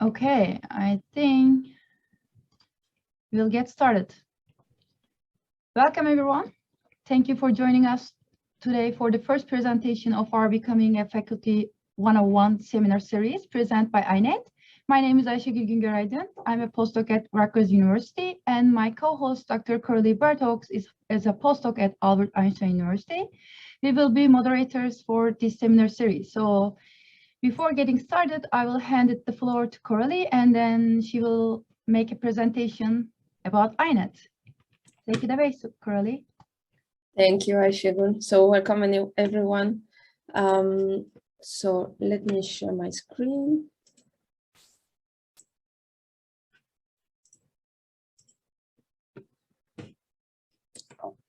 Okay, I think we'll get started. Welcome, everyone. Thank you for joining us today for the first presentation of our Becoming a Faculty 101 seminar series presented by INet. My name is Ayşegül Güngör. I'm a postdoc at Rutgers University, and my co-host, Dr. Coralie Bertaux, is a postdoc at Albert Einstein University. We will be moderators for this seminar series. So before getting started, I will hand the floor to Coralie, and then she will make a presentation about INet. Take it away, Coralie. Thank you, Ayşegül. So welcome everyone. So let me share my screen.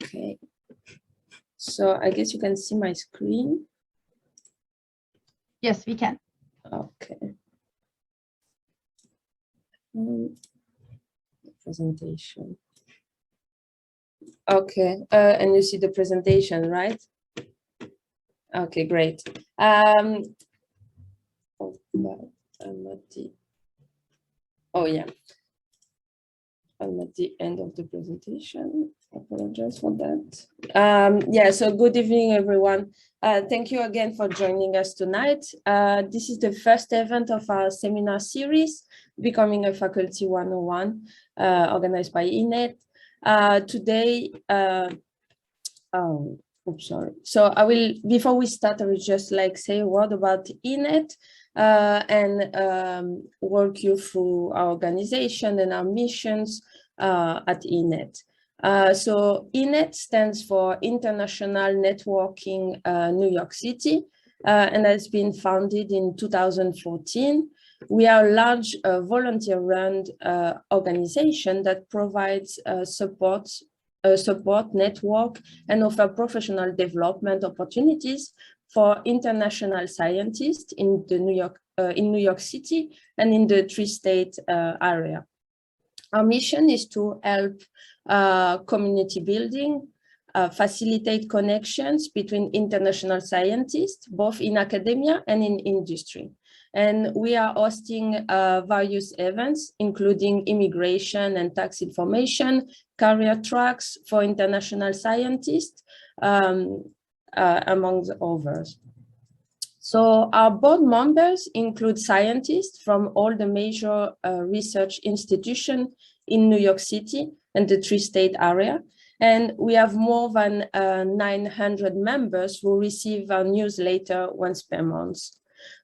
Okay. So I guess you can see my screen. Yes, we can. Okay. Presentation. Okay, and you see the presentation, right? Okay, great. Oh, I'm at the. Oh yeah. I'm at the end of the presentation. I apologize for that. Yeah, so good evening, everyone. Thank you again for joining us tonight. This is the first event of our seminar series, Becoming a Faculty 101, organized by INet. Today, oops, sorry. So I will, before we start, I will just say a word about INet and walk you through our organization and our missions at INet. So INet stands for International Networking New York City and has been founded in 2014. We are a large volunteer-run organization that provides support network and offer professional development opportunities for international scientists in the New York City and in the tri-state area. Our mission is to help community building, facilitate connections between international scientists, both in academia and in industry. And we are hosting various events, including immigration and tax information, career tracks for international scientists, among others. So our board members include scientists from all the major research institutions in New York City and the tri-state area. And we have more than 900 members who receive our newsletter once per month.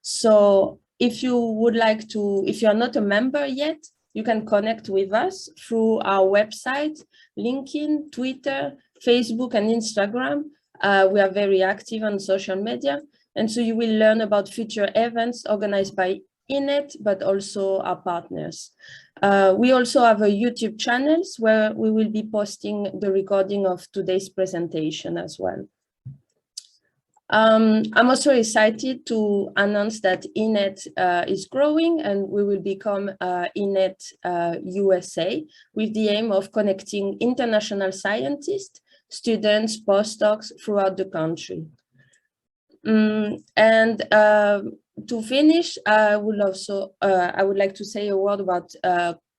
So if you would like to, if you are not a member yet, you can connect with us through our website, LinkedIn, Twitter, Facebook, and Instagram. We are very active on social media. And so you will learn about future events organized by INet, but also our partners. We also have a YouTube channel where we will be posting the recording of today's presentation as well. I'm also excited to announce that INet is growing, and we will become INet USA with the aim of connecting international scientists, students, postdocs throughout the country. To finish, I would like to say a word about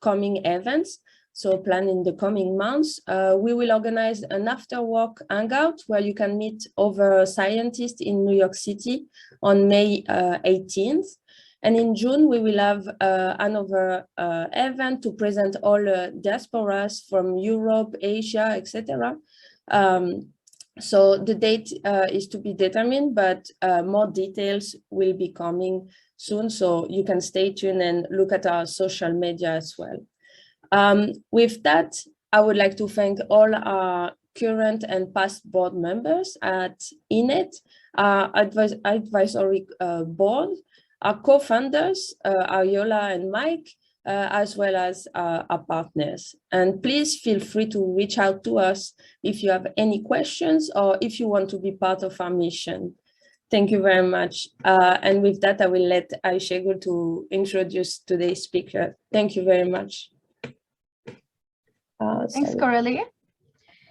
coming events. So planned in the coming months, we will organize an after-work hangout where you can meet other scientists in New York City on May 18th. And in June, we will have another event to present all diasporas from Europe, Asia, etc. So the date is to be determined, but more details will be coming soon. So you can stay tuned and look at our social media as well. With that, I would like to thank all our current and past board members at INet, our advisory board, our co-founders, Ariola and Mike, as well as our partners. And please feel free to reach out to us if you have any questions or if you want to be part of our mission. Thank you very much. And with that, I will let Ayşegül to introduce today's speaker. Thank you very much. Thanks, Coralie.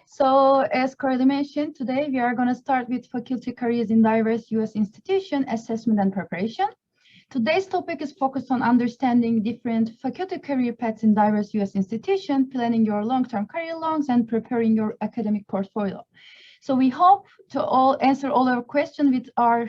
So as Coralie mentioned, today we are going to start with faculty careers in diverse U.S. institution assessment and preparation. Today's topic is focused on understanding different faculty career paths in diverse U.S. institutions, planning your long-term career loans, and preparing your academic portfolio. So we hope to answer all our questions with our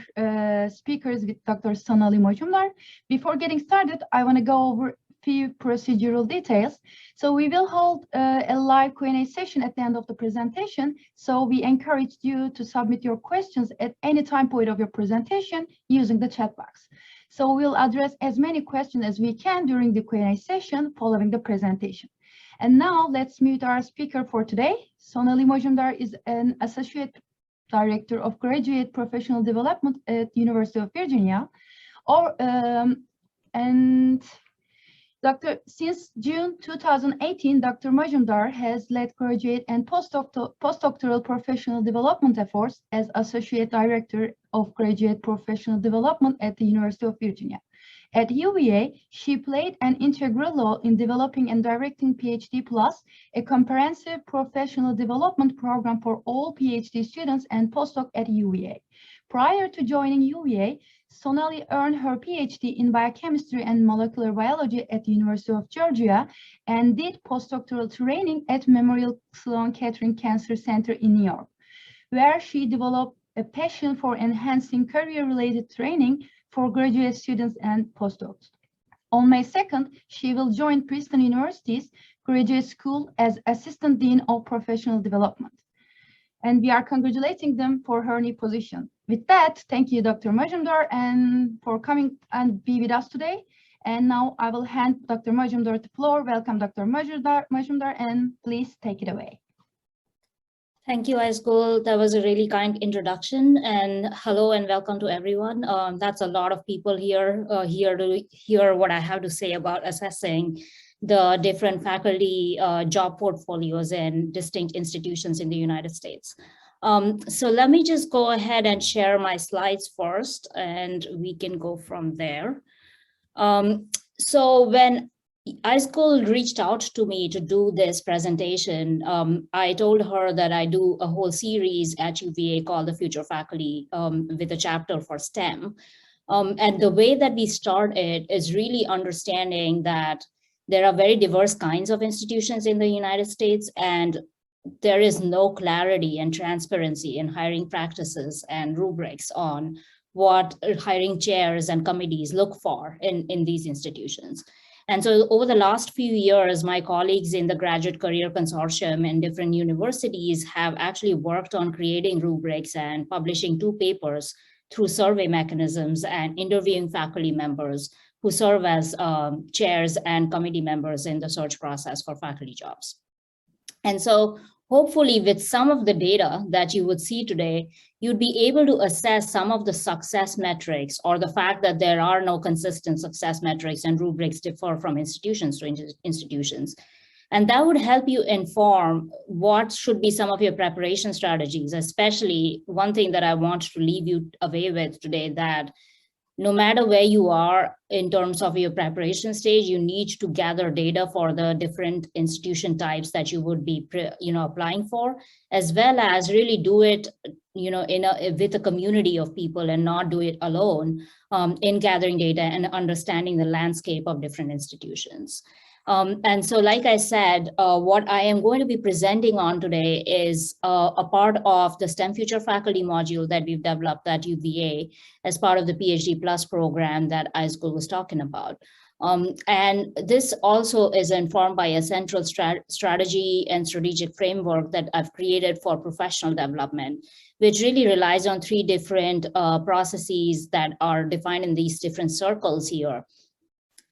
speakers, with Dr. Sonali Majumbar. Before getting started, I want to go over a few procedural details. So we will hold a live Q&A session at the end of the presentation. So we encourage you to submit your questions at any time point of your presentation using the chat box. So we'll address as many questions as we can during the Q&A session following the presentation. And now let's meet our speaker for today. Sonali Majumbar is an Associate Director of Graduate Professional Development at University of Virginia. Since June 2018, Dr. Majumbar has led graduate and postdoctoral professional development efforts as Associate Director of Graduate Professional Development at the University of Virginia. At UVA, she played an integral role in developing and directing PhD Plus, a comprehensive professional development program for all PhD students and postdoc at UVA. Prior to joining UVA, Sonali earned her PhD in biochemistry and molecular biology at the University of Georgia and did postdoctoral training at Memorial Sloan Kettering Cancer Center in New York, where she developed a passion for enhancing career-related training for graduate students and postdocs. On May 2nd, she will join Princeton University's Graduate School as Assistant Dean of Professional Development. And we are congratulating them for her new position. With that, thank you, Dr. Majumbar, and for coming and be with us today. And now I will hand Dr. Majumbar the floor. Welcome, Dr. Majumbar, and please take it away. Thank you, Aizgul. That was a really kind introduction, and hello and welcome to everyone. That's a lot of people here to hear what I have to say about assessing the different faculty job portfolios in distinct institutions in the United States. So let me just go ahead and share my slides first, and we can go from there. So when Aizgul reached out to me to do this presentation, I told her that I do a whole series at UVA called the Future Faculty with a chapter for STEM. And the way that we started is really understanding that there are very diverse kinds of institutions in the United States, and there is no clarity and transparency in hiring practices and rubrics on what hiring chairs and committees look for in these institutions. And so over the last few years, my colleagues in the Graduate Career Consortium in different universities have actually worked on creating rubrics and publishing 2 papers through survey mechanisms and interviewing faculty members who serve as chairs and committee members in the search process for faculty jobs. And so hopefully with some of the data that you would see today, you'd be able to assess some of the success metrics or the fact that there are no consistent success metrics and rubrics differ from institutions to institutions. And that would help you inform what should be some of your preparation strategies, especially one thing that I want to leave you away with today, that no matter where you are in terms of your preparation stage, you need to gather data for the different institution types that you would be applying for, as well as really do it with a community of people and not do it alone in gathering data and understanding the landscape of different institutions. And so, like I said, what I am going to be presenting on today is a part of the STEM Future Faculty module that we've developed at UVA as part of the PhD Plus program that Aizgul was talking about. And this also is informed by a central strategy and strategic framework that I've created for professional development, which really relies on 3 different processes that are defined in these different circles here,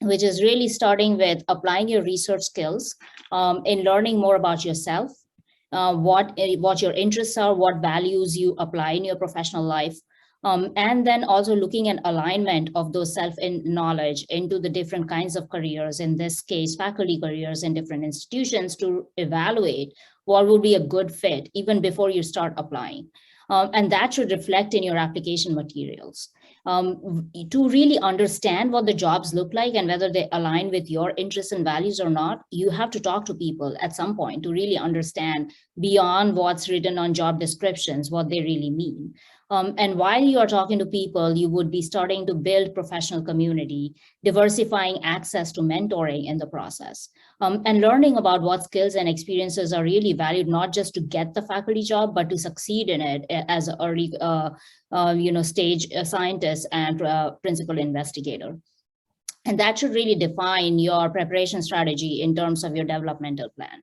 which is really starting with applying your research skills in learning more about yourself, what your interests are, what values you apply in your professional life, and then also looking at alignment of those self-knowledge into the different kinds of careers, in this case, faculty careers in different institutions, to evaluate what would be a good fit even before you start applying. And that should reflect in your application materials. To really understand what the jobs look like and whether they align with your interests and values or not, you have to talk to people at some point to really understand beyond what's written on job descriptions, what they really mean. And while you are talking to people, you would be starting to build professional community, diversifying access to mentoring in the process, and learning about what skills and experiences are really valued, not just to get the faculty job, but to succeed in it as an early stage scientist and principal investigator. And that should really define your preparation strategy in terms of your developmental plan.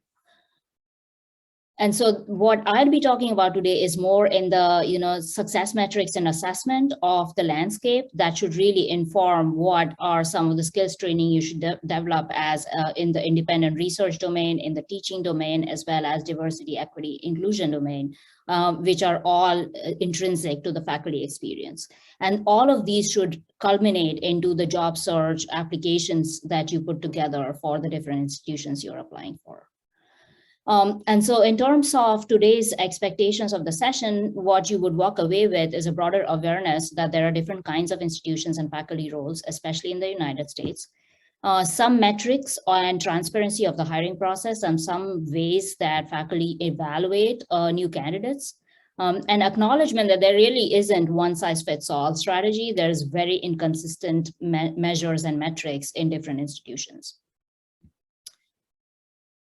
And so what I'll be talking about today is more in the success metrics and assessment of the landscape that should really inform what are some of the skills training you should develop as in the independent research domain, in the teaching domain, as well as diversity, equity, inclusion domain, which are all intrinsic to the faculty experience. And all of these should culminate into the job search applications that you put together for the different institutions you're applying for. And so in terms of today's expectations of the session, what you would walk away with is a broader awareness that there are different kinds of institutions and faculty roles, especially in the United States. Some metrics and transparency of the hiring process and some ways that faculty evaluate new candidates. And acknowledgement that there really isn't one size fits all strategy. There's very inconsistent measures and metrics in different institutions.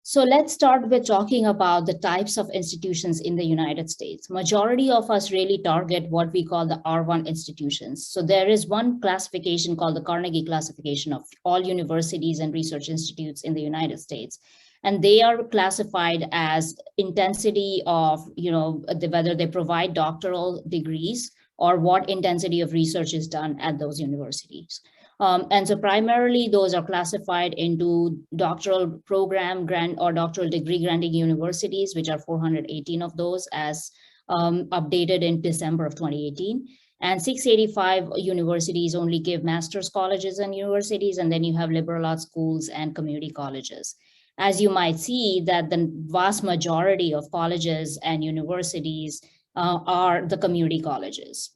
So let's start with talking about the types of institutions in the United States. Majority of us really target what we call the R1 institutions. So there is one classification called the Carnegie classification of all universities and research institutes in the United States. And they are classified as intensity of, whether they provide doctoral degrees or what intensity of research is done at those universities. And so primarily those are classified into doctoral program grant or doctoral degree granting universities, which are 418 of those as updated in December of 2018. And 685 universities only give master's colleges and universities, and then you have liberal arts schools and community colleges. As you might see that the vast majority of colleges and universities are the community colleges.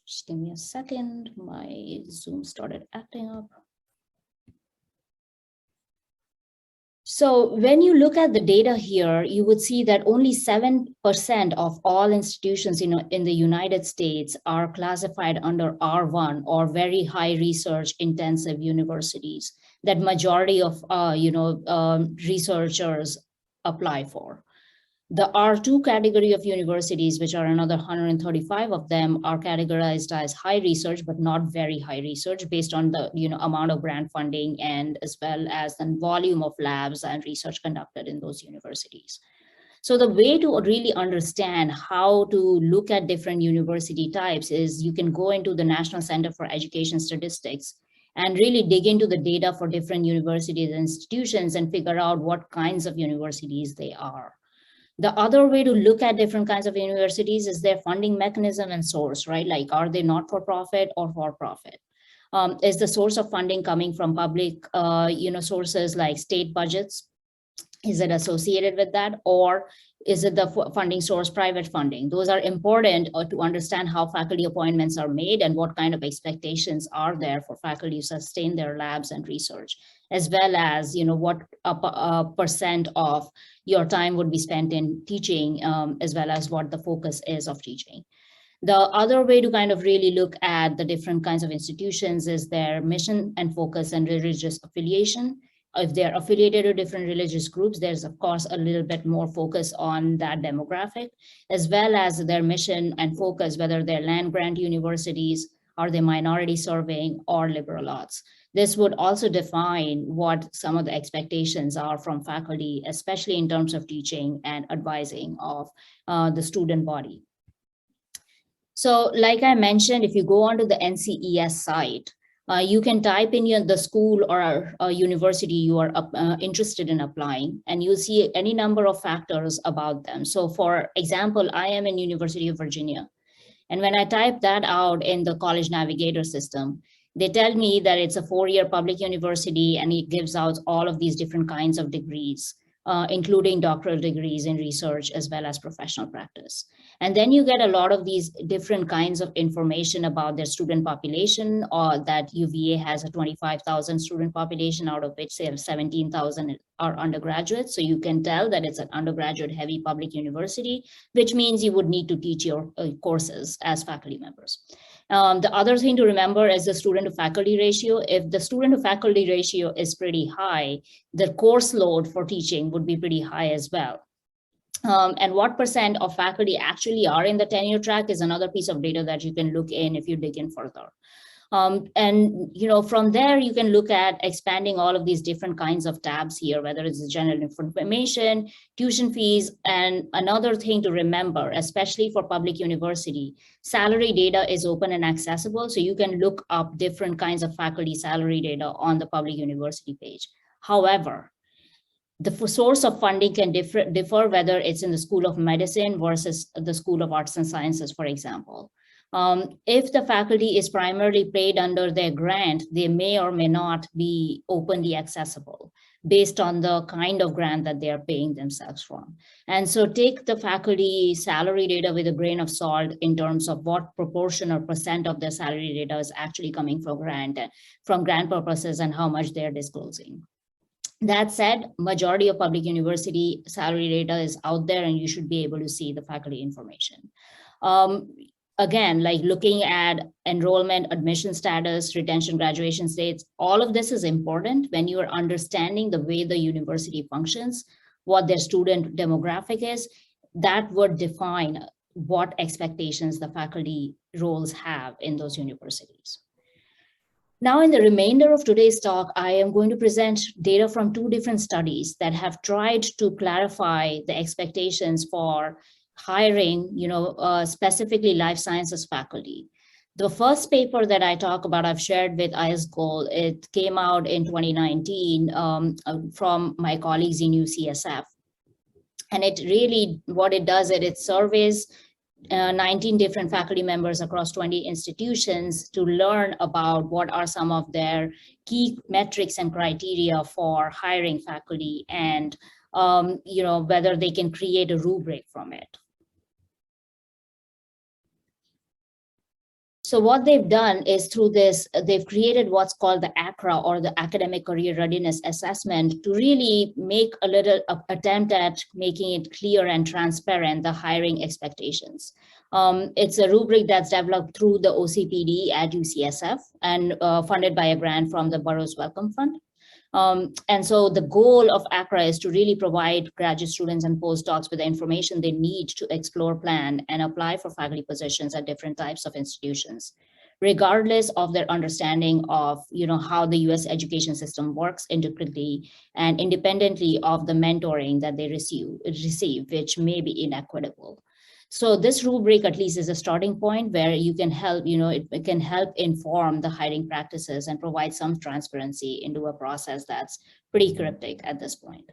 Just give me a second, my Zoom started acting up. So when you look at the data here, you would see that only 7% of all institutions in the United States are classified under R1 or very high research intensive universities that majority of researchers apply for. The R2 category of universities, which are another 135 of them, are categorized as high research, but not very high research based on the amount of grant funding and as well as the volume of labs and research conducted in those universities. So the way to really understand how to look at different university types is you can go into the National Center for Education Statistics and really dig into the data for different universities and institutions and figure out what kinds of universities they are. The other way to look at different kinds of universities is their funding mechanism and source, right? Like, are they not-for-profit or for-profit? Is the source of funding coming from public, sources like state budgets? Is it associated with that? Or is it the funding source private funding? Those are important to understand how faculty appointments are made and what kind of expectations are there for faculty to sustain their labs and research, as well as what percent of your time would be spent in teaching, as well as what the focus is of teaching. The other way to kind of really look at the different kinds of institutions is their mission and focus and religious affiliation. If they're affiliated to different religious groups, there's of course a little bit more focus on that demographic, as well as their mission and focus, whether they're land grant universities, are they minority serving or liberal arts. This would also define what some of the expectations are from faculty, especially in terms of teaching and advising of the student body. So like I mentioned, if you go onto the NCES site, you can type in the school or university you are interested in applying, and you'll see any number of factors about them. So for example, I am in University of Virginia. And when I type that out in the College Navigator system, they tell me that it's a 4-year public university and it gives out all of these different kinds of degrees, including doctoral degrees in research as well as professional practice. And then you get a lot of these different kinds of information about their student population, or that UVA has a 25,000 student population, out of which they have 17,000 are undergraduates. So you can tell that it's an undergraduate heavy public university, which means you would need to teach your courses as faculty members. The other thing to remember is the student to faculty ratio. If the student to faculty ratio is pretty high, the course load for teaching would be pretty high as well. And what % of faculty actually are in the tenure track is another piece of data that you can look in if you dig in further. And from there, you can look at expanding all of these different kinds of tabs here, whether it's general information, tuition fees, and another thing to remember, especially for public university, salary data is open and accessible. So you can look up different kinds of faculty salary data on the public university page. However, the source of funding can differ whether it's in the School of Medicine versus the School of Arts and Sciences, for example. If the faculty is primarily paid under their grant, they may or may not be openly accessible based on the kind of grant that they are paying themselves from. And so take the faculty salary data with a grain of salt in terms of what proportion or % of their salary data is actually coming from grant purposes and how much they're disclosing. That said, majority of public university salary data is out there and you should be able to see the faculty information. Again, like looking at enrollment, admission status, retention, graduation dates, all of this is important when you are understanding the way the university functions, what their student demographic is. That would define what expectations the faculty roles have in those universities. Now, in the remainder of today's talk, I am going to present data from 2 different studies that have tried to clarify the expectations for hiring, specifically life sciences faculty. The first paper that I talk about, I've shared with ISGOL. It came out in 2019 from my colleagues in UCSF. And it really, what it does is it surveys 19 different faculty members across 20 institutions to learn about what are some of their key metrics and criteria for hiring faculty and whether they can create a rubric from it. So what they've done is through this, they've created what's called the ACRA, or the Academic Career Readiness Assessment, to really make a little attempt at making it clear and transparent, the hiring expectations. It's a rubric that's developed through the OCPD at UCSF and funded by a grant from the Burroughs Wellcome Fund. And so the goal of ACRA is to really provide graduate students and postdocs with the information they need to explore, plan, and apply for faculty positions at different types of institutions, regardless of their understanding of how the US education system works integrally and independently of the mentoring that they receive, which may be inequitable. So this rubric at least is a starting point where you can help, it can help inform the hiring practices and provide some transparency into a process that's pretty cryptic at this point.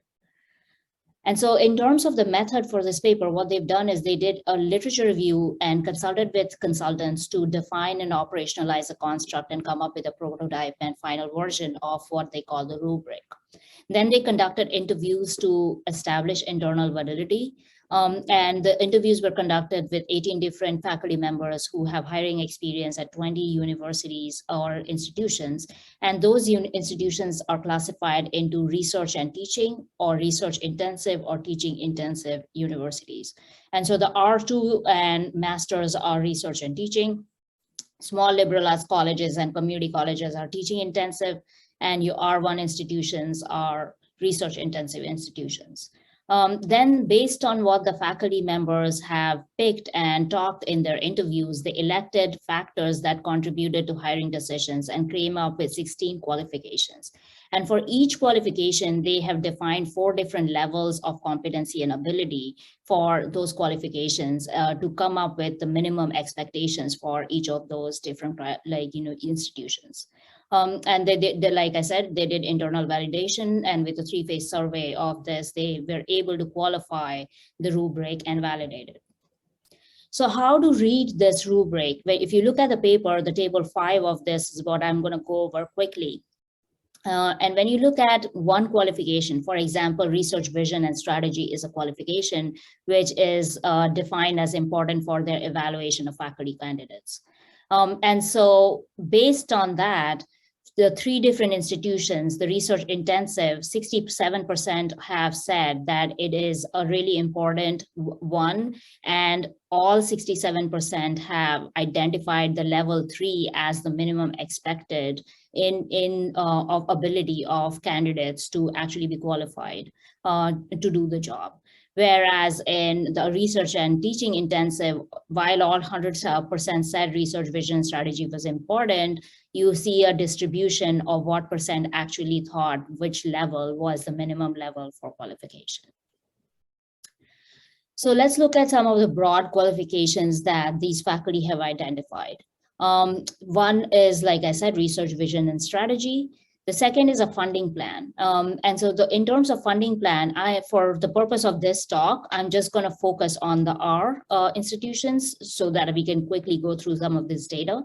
And so in terms of the method for this paper, what they've done is they did a literature review and consulted with consultants to define and operationalize a construct and come up with a prototype and final version of what they call the rubric. Then they conducted interviews to establish internal validity. And the interviews were conducted with 18 different faculty members who have hiring experience at 20 universities or institutions. And those institutions are classified into research and teaching, or research intensive or teaching intensive universities. And so the R2 and masters are research and teaching. Small liberal arts colleges and community colleges are teaching intensive, and your R1 institutions are research intensive institutions. Then based on what the faculty members have picked and talked in their interviews, they elected factors that contributed to hiring decisions and came up with 16 qualifications. And for each qualification, they have defined 4 different levels of competency and ability for those qualifications to come up with the minimum expectations for each of those different institutions. And they did, like I said, they did internal validation, and with a 3-phase survey of this, they were able to qualify the rubric and validate it. So how to read this rubric? If you look at the paper, the table 5 of this is what I'm going to go over quickly. And when you look at one qualification, for example, research vision and strategy is a qualification which is defined as important for their evaluation of faculty candidates. And so based on that, the 3 different institutions, the research intensive, 67% have said that it is a really important one, and all 67% have identified the level 3 as the minimum expected of ability of candidates to actually be qualified to do the job. Whereas in the research and teaching intensive, while all 100% said research vision strategy was important, you see a distribution of what percent actually thought which level was the minimum level for qualification. So let's look at some of the broad qualifications that these faculty have identified. One is, like I said, research vision and strategy. The second is a funding plan. And so in terms of funding plan, for the purpose of this talk, I'm just going to focus on the R institutions so that we can quickly go through some of this data.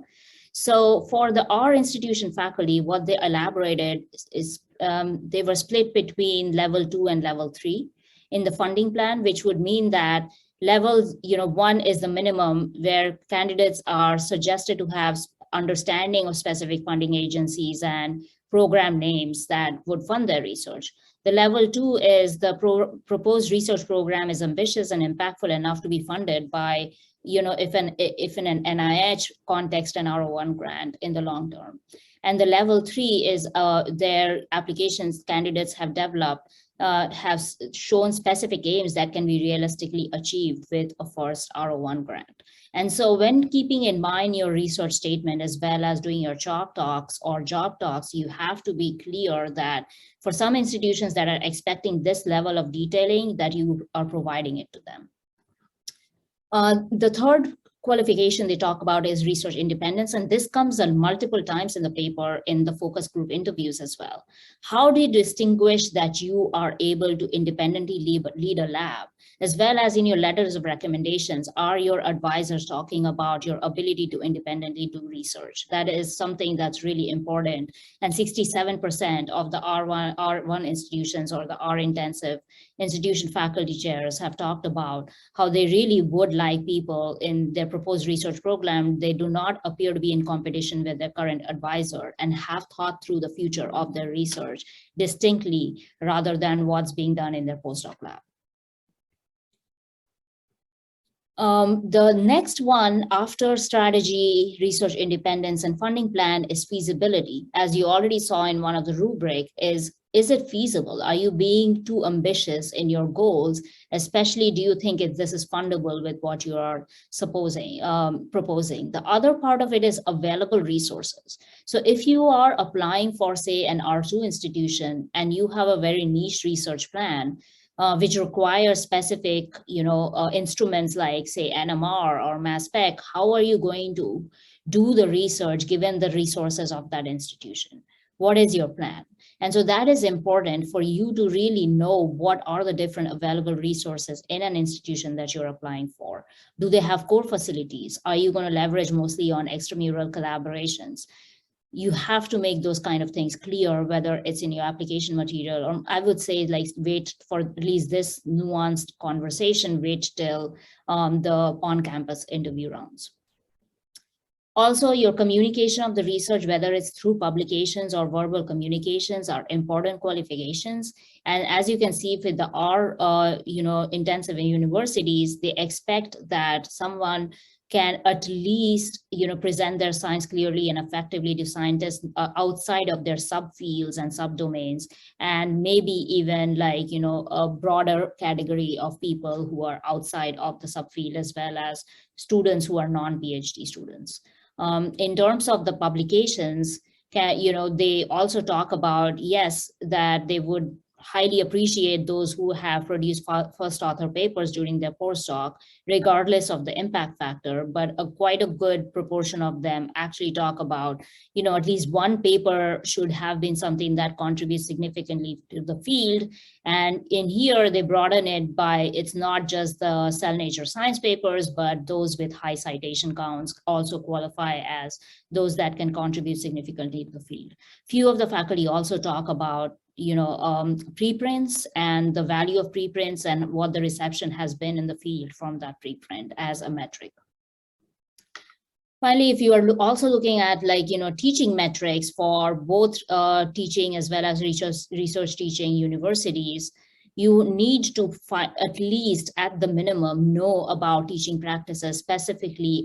So for the R institution faculty, what they elaborated is they were split between level 2 and level 3 in the funding plan, which would mean that level 1 is the minimum, where candidates are suggested to have understanding of specific funding agencies and program names that would fund their research. The level 2 is the proposed research program is ambitious and impactful enough to be funded by, if in an NIH context, an R01 grant in the long term. And the level 3 is their applications candidates have developed have shown specific aims that can be realistically achieved with a first R01 grant. And so when keeping in mind your research statement as well as doing your chalk talks or job talks, you have to be clear that for some institutions that are expecting this level of detailing, that you are providing it to them. The third qualification they talk about is research independence, and this comes on multiple times in the paper in the focus group interviews as well. How do you distinguish that you are able to independently lead a lab? As well as in your letters of recommendations, are your advisors talking about your ability to independently do research? That is something that's really important. And 67% of the R1 institutions or the R-intensive institution faculty chairs have talked about how they really would like people in their proposed research program. They do not appear to be in competition with their current advisor and have thought through the future of their research distinctly rather than what's being done in their postdoc lab. The next one after strategy, research independence, and funding plan is feasibility. As you already saw in one of the rubric, is it feasible? Are you being too ambitious in your goals? Especially, do you think this is fundable with what you are proposing? The other part of it is available resources. So if you are applying for, say, an R2 institution and you have a very niche research plan, which requires specific, instruments like, say, NMR or mass spec, how are you going to do the research given the resources of that institution? What is your plan? And so that is important for you to really know what are the different available resources in an institution that you're applying for. Do they have core facilities? Are you going to leverage mostly on extramural collaborations? You have to make those kind of things clear, whether it's in your application material, or I would say like wait for at least this nuanced conversation, wait till the on-campus interview rounds. Also, your communication of the research, whether it's through publications or verbal communications, are important qualifications. And as you can see with the R, intensive universities, they expect that someone can at least, present their science clearly and effectively to scientists outside of their subfields and subdomains, and maybe even like, a broader category of people who are outside of the subfield, as well as students who are non-PhD students. In terms of the publications, they also talk about, yes, that they would highly appreciate those who have produced first author papers during their postdoc, regardless of the impact factor, but quite a good proportion of them actually talk about, at least one paper should have been something that contributes significantly to the field. And in here, they broaden it by, it's not just the Cell Nature Science papers, but those with high citation counts also qualify as those that can contribute significantly to the field. Few of the faculty also talk about preprints and the value of preprints and what the reception has been in the field from that preprint as a metric. Finally, if you are also looking at teaching metrics for both teaching as well as research teaching universities, you need to at least at the minimum know about teaching practices specifically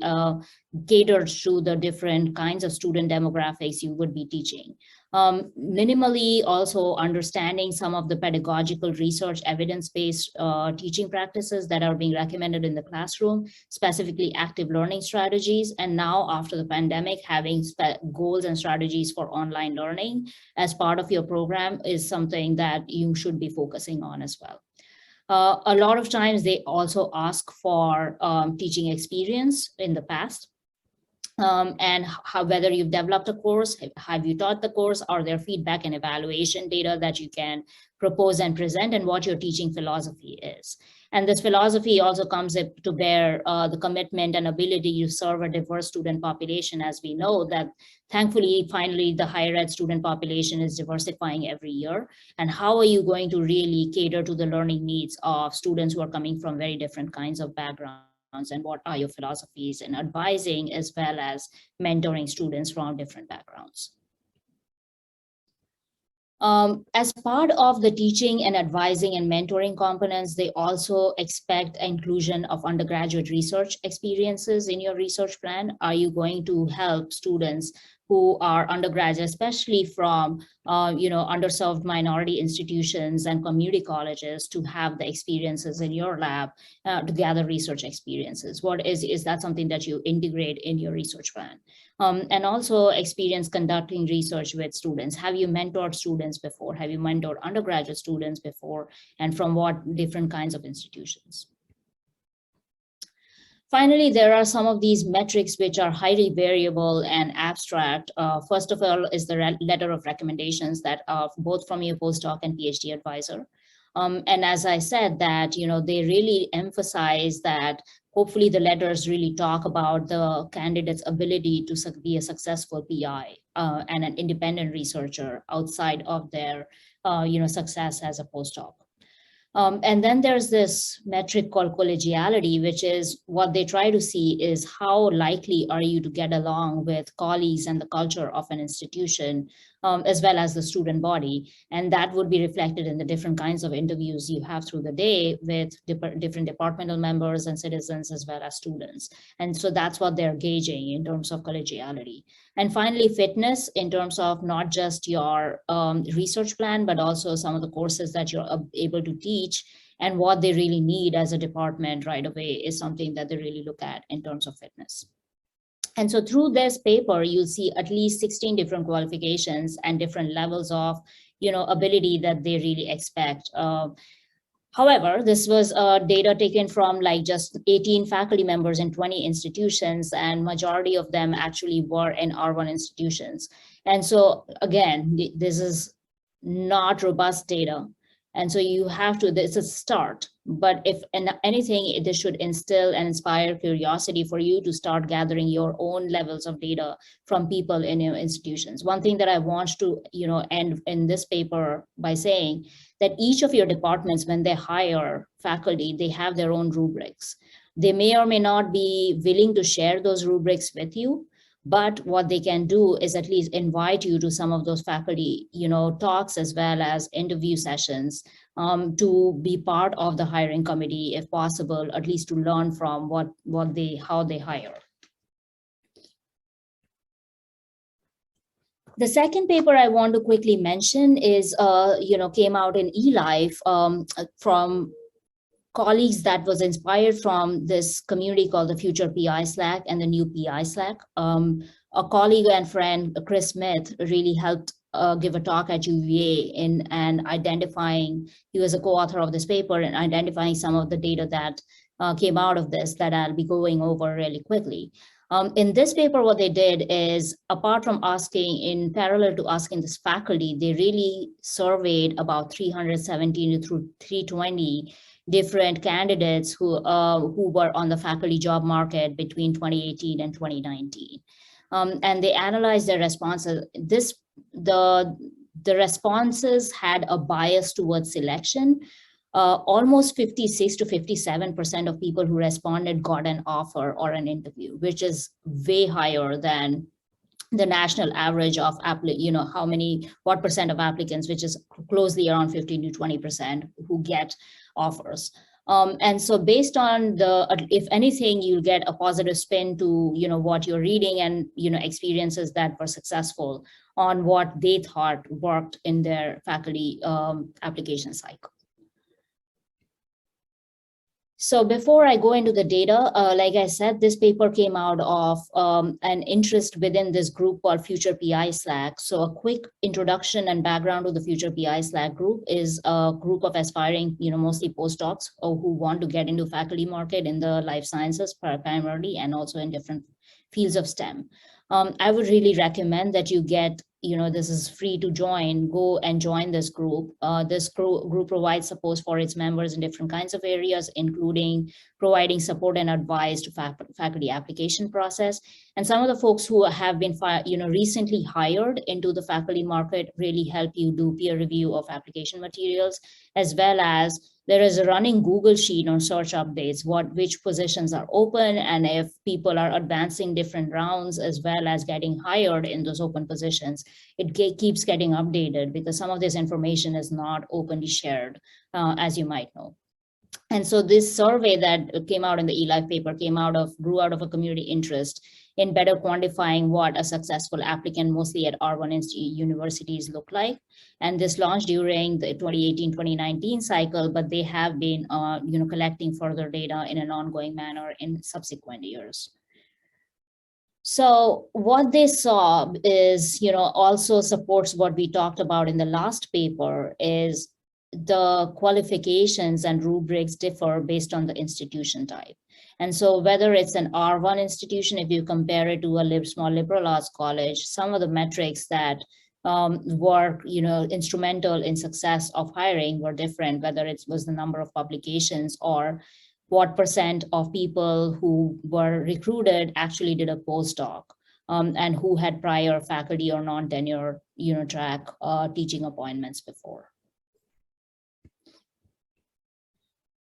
catered to the different kinds of student demographics you would be teaching. Minimally also understanding some of the pedagogical research evidence-based teaching practices that are being recommended in the classroom, specifically active learning strategies. And now after the pandemic, having goals and strategies for online learning as part of your program is something that you should be focusing on as well. A lot of times they also ask for teaching experience in the past. And whether you've developed a course, have you taught the course, are there feedback and evaluation data that you can propose and present, and what your teaching philosophy is. And this philosophy also comes to bear the commitment and ability to serve a diverse student population, as we know that thankfully, finally, the higher ed student population is diversifying every year. And how are you going to really cater to the learning needs of students who are coming from very different kinds of backgrounds? And what are your philosophies in advising as well as mentoring students from different backgrounds? As part of the teaching and advising and mentoring components, they also expect inclusion of undergraduate research experiences in your research plan. Are you going to help students who are undergraduates, especially from underserved minority institutions and community colleges, to have the experiences in your lab to gather research experiences? Is that something that you integrate in your research plan? And also experience conducting research with students. Have you mentored students before? Have you mentored undergraduate students before? And from what different kinds of institutions? Finally, there are some of these metrics which are highly variable and abstract. First of all is the letter of recommendations that are both from your postdoc and PhD advisor. And as I said that, they really emphasize that hopefully the letters really talk about the candidate's ability to be a successful PI and an independent researcher outside of their success as a postdoc. And then there's this metric called collegiality, which is what they try to see is how likely are you to get along with colleagues and the culture of an institution, as well as the student body. And that would be reflected in the different kinds of interviews you have through the day with different departmental members and citizens, as well as students. And so that's what they're gauging in terms of collegiality. And finally, fitness in terms of not just your research plan, but also some of the courses that you're able to teach, and what they really need as a department right away is something that they really look at in terms of fitness. And so through this paper, you'll see at least 16 different qualifications and different levels of ability that they really expect. However, this was data taken from just 18 faculty members in 20 institutions, and majority of them actually were in R1 institutions. And so again, this is not robust data. And so you have to, it's a start, but if anything, this should instill and inspire curiosity for you to start gathering your own levels of data from people in your institutions. One thing that I want to, end in this paper by saying that each of your departments, when they hire faculty, they have their own rubrics. They may or may not be willing to share those rubrics with you, but what they can do is at least invite you to some of those faculty, talks as well as interview sessions to be part of the hiring committee, if possible, at least to learn from how they hire. The second paper I want to quickly mention is, came out in eLife from colleagues that was inspired from this community called the Future PI Slack and the New PI Slack. A colleague and friend, Chris Smith, really helped give a talk at UVA and identifying, he was a co-author of this paper, and identifying some of the data that came out of this that I'll be going over really quickly. In this paper, what they did is, apart from asking, in parallel to asking this faculty, they really surveyed about 317 through 320 different candidates who were on the faculty job market between 2018 and 2019. And they analyzed their responses. The responses had a bias towards selection. almost 56 to 57% of people who responded got an offer or an interview, which is way higher than the national average of what percent of applicants, which is closely around 15 to 20% who get offers. And so based on if anything, you'll get a positive spin to, what you're reading and, experiences that were successful on what they thought worked in their faculty application cycle. So before I go into the data, like I said, this paper came out of an interest within this group called Future PI Slack. So a quick introduction and background to the Future PI Slack group is a group of aspiring, mostly postdocs who want to get into faculty market in the life sciences primarily, and also in different fields of STEM. I would really recommend that you get, this is free to join, go and join this group. This group provides support for its members in different kinds of areas, including providing support and advice to faculty application process. And some of the folks who have been recently hired into the faculty market really help you do peer review of application materials, as well as there is a running Google sheet on search updates, which positions are open, and if people are advancing different rounds, as well as getting hired in those open positions, it keeps getting updated because some of this information is not openly shared, as you might know. And so this survey that came out in the eLife paper grew out of a community interest in better quantifying what a successful applicant, mostly at R1 universities, look like. And this launched during the 2018-2019 cycle, but they have been collecting further data in an ongoing manner in subsequent years. So what they saw is, also supports what we talked about in the last paper, is the qualifications and rubrics differ based on the institution type. And so whether it's an R1 institution, if you compare it to a small liberal arts college, some of the metrics that were instrumental in success of hiring were different, whether it was the number of publications or what percent of people who were recruited actually did a postdoc, and who had prior faculty or non-tenure track teaching appointments before.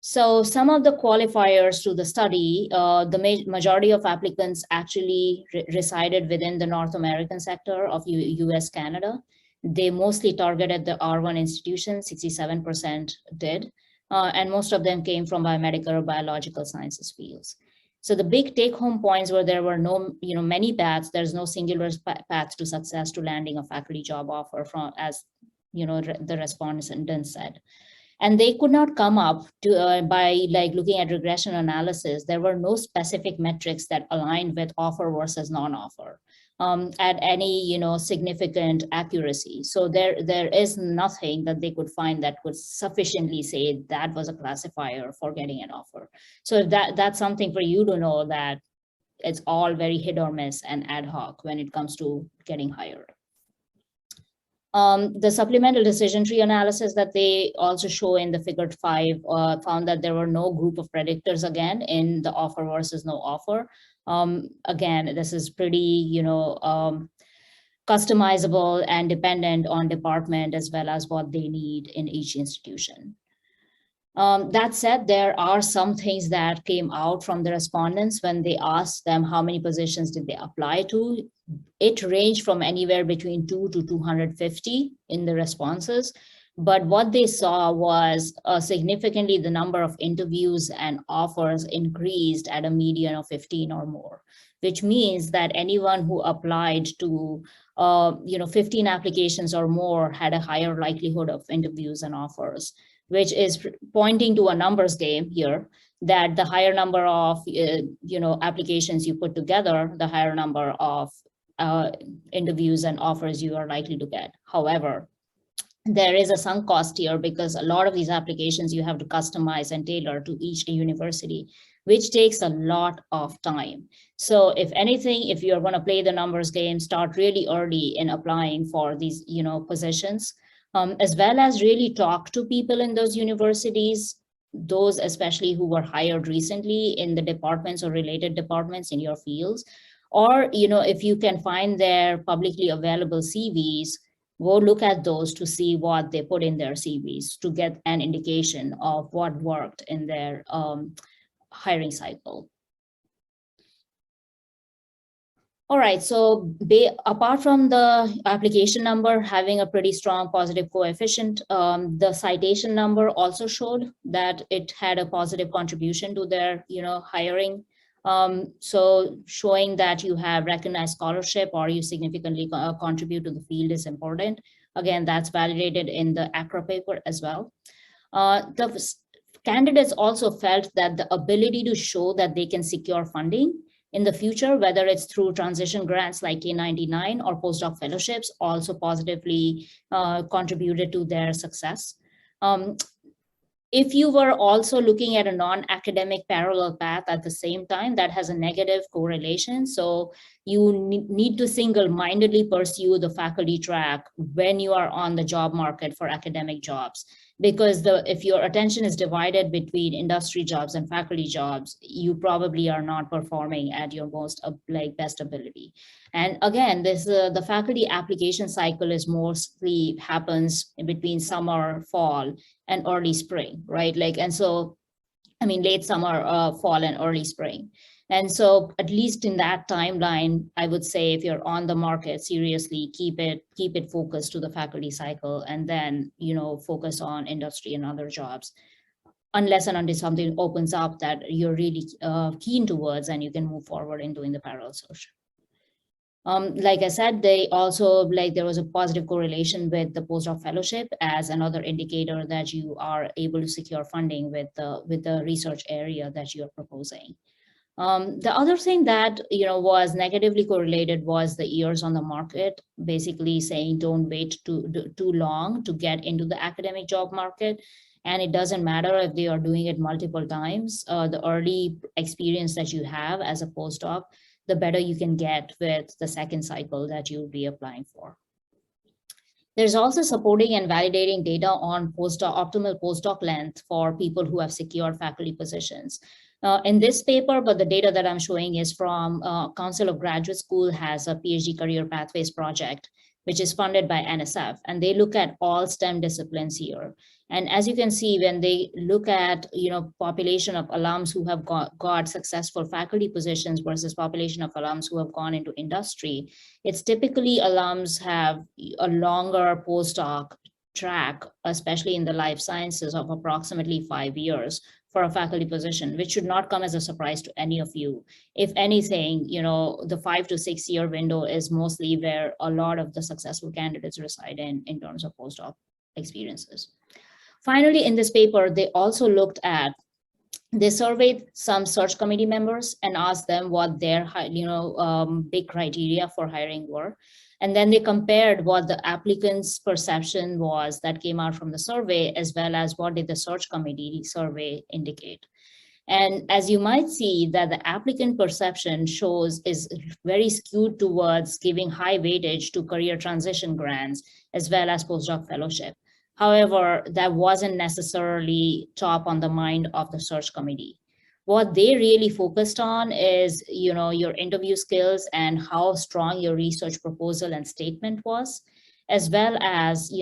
So some of the qualifiers to the study, the majority of applicants actually resided within the North American sector of US, Canada. They mostly targeted the R1 institutions, 67% did, and most of them came from biomedical or biological sciences fields. So the big take-home points were there were no, many paths. There's no singular path to success to landing a faculty job offer, from, as the respondent said. And they could not come up to, by looking at regression analysis, there were no specific metrics that aligned with offer versus non-offer at any significant accuracy. So there is nothing that they could find that could sufficiently say that was a classifier for getting an offer. So that's something for you to know, that it's all very hit or miss and ad hoc when it comes to getting hired. The supplemental decision tree analysis that they also show in the figure 5 found that there were no group of predictors again in the offer versus no offer. Again, this is pretty, customizable and dependent on department as well as what they need in each institution. That said, there are some things that came out from the respondents when they asked them how many positions did they apply to. It ranged from anywhere between 2 to 250 in the responses. But what they saw was significantly the number of interviews and offers increased at a median of 15 or more, which means that anyone who applied to 15 applications or more had a higher likelihood of interviews and offers, which is pointing to a numbers game here, that the higher number of applications you put together, the higher number of interviews and offers you are likely to get. However, there is a sunk cost here because a lot of these applications you have to customize and tailor to each university, which takes a lot of time. So if anything, if you're going to play the numbers game, start really early in applying for these positions, as well as really talk to people in those universities, those especially who were hired recently in the departments or related departments in your fields. Or if you can find their publicly available CVs, go look at those to see what they put in their CVs to get an indication of what worked in their hiring cycle. All right, so apart from the application number having a pretty strong positive coefficient, the citation number also showed that it had a positive contribution to their, hiring. So showing that you have recognized scholarship or you significantly contribute to the field is important. Again, that's validated in the ACRA paper as well. The candidates also felt that the ability to show that they can secure funding in the future, whether it's through transition grants like K-99 or postdoc fellowships, also positively contributed to their success. If you were also looking at a non-academic parallel path at the same time, that has a negative correlation. So you need to single-mindedly pursue the faculty track when you are on the job market for academic jobs. Because if your attention is divided between industry jobs and faculty jobs, you probably are not performing at your most best ability. And again, the faculty application cycle is mostly happens in between summer, fall, and early spring, right? Late summer, fall, and early spring. And so at least in that timeline, I would say if you're on the market, seriously, keep it focused to the faculty cycle and then, focus on industry and other jobs, unless and until something opens up that you're really keen towards and you can move forward in doing the parallel search. Like I said, they also, there was a positive correlation with the postdoc fellowship as another indicator that you are able to secure funding with the research area that you're proposing. The other thing that was negatively correlated was the years on the market, basically saying don't wait too long to get into the academic job market. And it doesn't matter if they are doing it multiple times. The early experience that you have as a postdoc, the better you can get with the second cycle that you'll be applying for. There's also supporting and validating data on optimal postdoc length for people who have secured faculty positions. In this paper, but the data that I'm showing is from Council of Graduate School has a PhD Career Pathways project, which is funded by NSF, and they look at all STEM disciplines here. And as you can see, when they look at population of alums who have got successful faculty positions versus population of alums who have gone into industry, it's typically alums have a longer postdoc track, especially in the life sciences, of approximately 5 years for a faculty position, which should not come as a surprise to any of you. If anything, the 5 to 6 year window is mostly where a lot of the successful candidates reside in terms of postdoc experiences. Finally, in this paper, they also they surveyed some search committee members and asked them what their big criteria for hiring were. And then they compared what the applicant's perception was that came out from the survey, as well as what did the search committee survey indicate. And as you might see, that the applicant perception is very skewed towards giving high weightage to career transition grants, as well as postdoc fellowship. However, that wasn't necessarily top on the mind of the search committee. What they really focused on is, your interview skills and how strong your research proposal and statement was, as well as,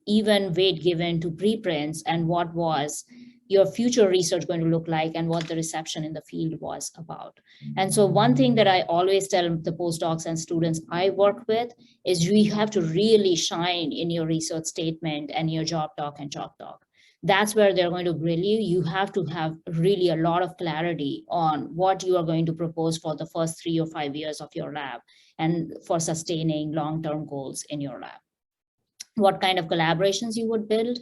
even weight given to preprints and what was your future research going to look like and what the reception in the field was about. And so one thing that I always tell the postdocs and students I work with is you have to really shine in your research statement and your job talk and job talk. That's where they're going to grill you. You have to have really a lot of clarity on what you are going to propose for the first 3 or 5 years of your lab and for sustaining long-term goals in your lab. What kind of collaborations you would build.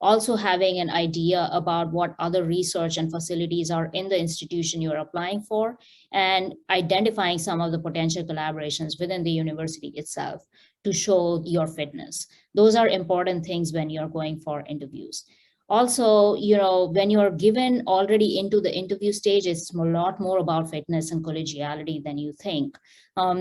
Also having an idea about what other research and facilities are in the institution you're applying for, and identifying some of the potential collaborations within the university itself to show your fitness. Those are important things when you're going for interviews. Also, when you're given already into the interview stage, it's a lot more about fitness and collegiality than you think.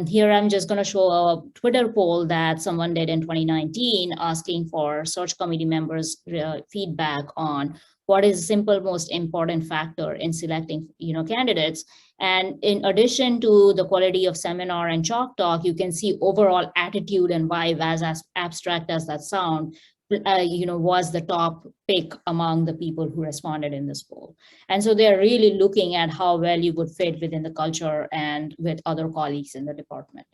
Here, I'm just going to show a Twitter poll that someone did in 2019, asking for search committee members' feedback on what is the simple most important factor in selecting candidates. And in addition to the quality of seminar and chalk talk, you can see overall attitude and vibe, as abstract as that sound, was the top pick among the people who responded in this poll. And so they're really looking at how well you would fit within the culture and with other colleagues in the department.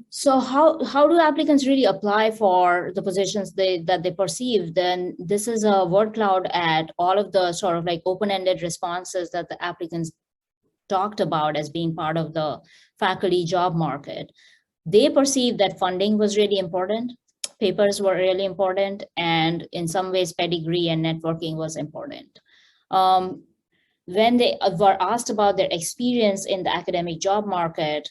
So how do applicants really apply for the positions that they perceive? Then this is a word cloud at all of the sort of like open-ended responses that the applicants talked about as being part of the faculty job market. They perceived that funding was really important, papers were really important, and in some ways pedigree and networking was important. When they were asked about their experience in the academic job market,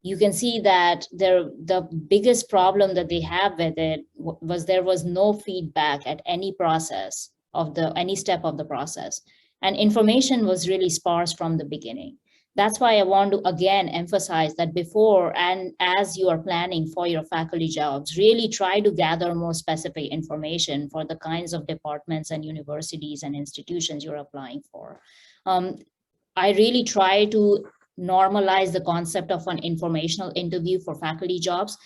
you can see that the biggest problem that they have with it was there was no feedback at any process of any step of the process, and information was really sparse from the beginning. That's why I want to again emphasize that before and as you are planning for your faculty jobs, really try to gather more specific information for the kinds of departments and universities and institutions you're applying for. I really try to normalize the concept of an informational interview for faculty jobs,